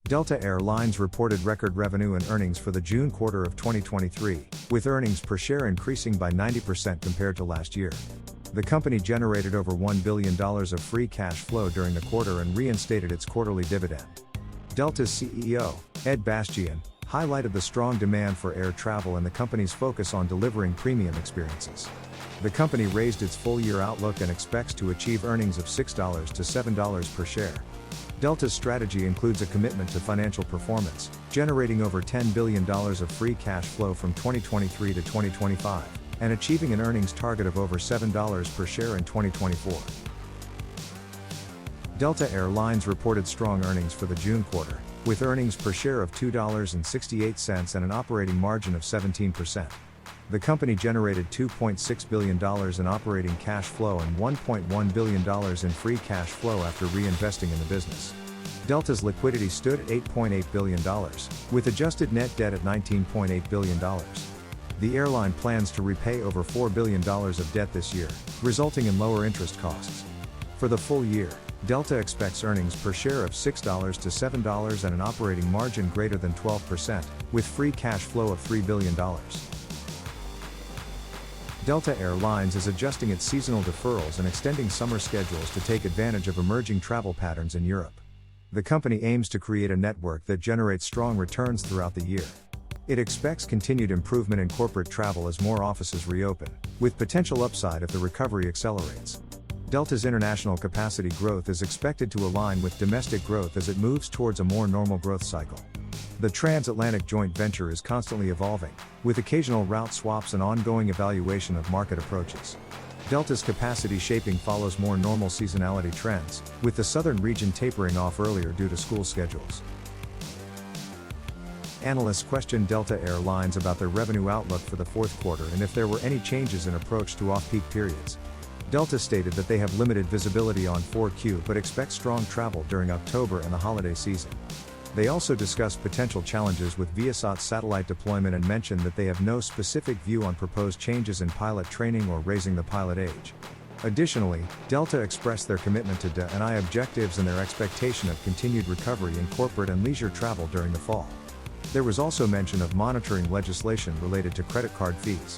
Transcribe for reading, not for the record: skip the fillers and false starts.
Delta Air Lines reported record revenue and earnings for the June quarter of 2023, with earnings per share increasing by 90% compared to last year. The company generated over $1 billion of free cash flow during the quarter and reinstated its quarterly dividend. Delta's CEO, Bastian, highlighted the strong demand for air travel and the company's focus on delivering premium experiences. The company raised its full-year outlook and expects to achieve earnings of $6 to $7 per share. Delta's strategy includes a commitment to financial performance, generating over $10 billion of free cash flow from 2023 to 2025, and achieving an earnings target of over $7 per share in 2024. Delta Air Lines reported strong earnings for the June quarter, with earnings per share of $2.68 and an operating margin of 17%. The company generated $2.6 billion in operating cash flow and $1.1 billion in free cash flow after reinvesting in the business. Delta's liquidity stood at $8.8 billion, with adjusted net debt at $19.8 billion. The airline plans to repay over $4 billion of debt this year, resulting in lower interest costs. For the full year, Delta expects earnings per share of $6 to $7 and an operating margin greater than 12%, with free cash flow of $3 billion. Delta Air Lines is adjusting its seasonal deferrals and extending summer schedules to take advantage of emerging travel patterns in Europe. The company aims to create a network that generates strong returns throughout the year. It expects continued improvement in corporate travel as more offices reopen, with potential upside if the recovery accelerates. Delta's international capacity growth is expected to align with domestic growth as it moves towards a more normal growth cycle. The transatlantic joint venture is constantly evolving, with occasional route swaps and ongoing evaluation of market approaches. Delta's capacity shaping follows more normal seasonality trends, with the southern region tapering off earlier due to school schedules. Analysts questioned Delta Air Lines about their revenue outlook for the fourth quarter and if there were any changes in approach to off-peak periods. Delta stated that they have limited visibility on 4Q but expect strong travel during October and the holiday season. They also discussed potential challenges with Viasat's satellite deployment and mentioned that they have no specific view on proposed changes in pilot training or raising the pilot age. Additionally, Delta expressed their commitment to DAL objectives and their expectation of continued recovery in corporate and leisure travel during the fall. There was also mention of monitoring legislation related to credit card fees.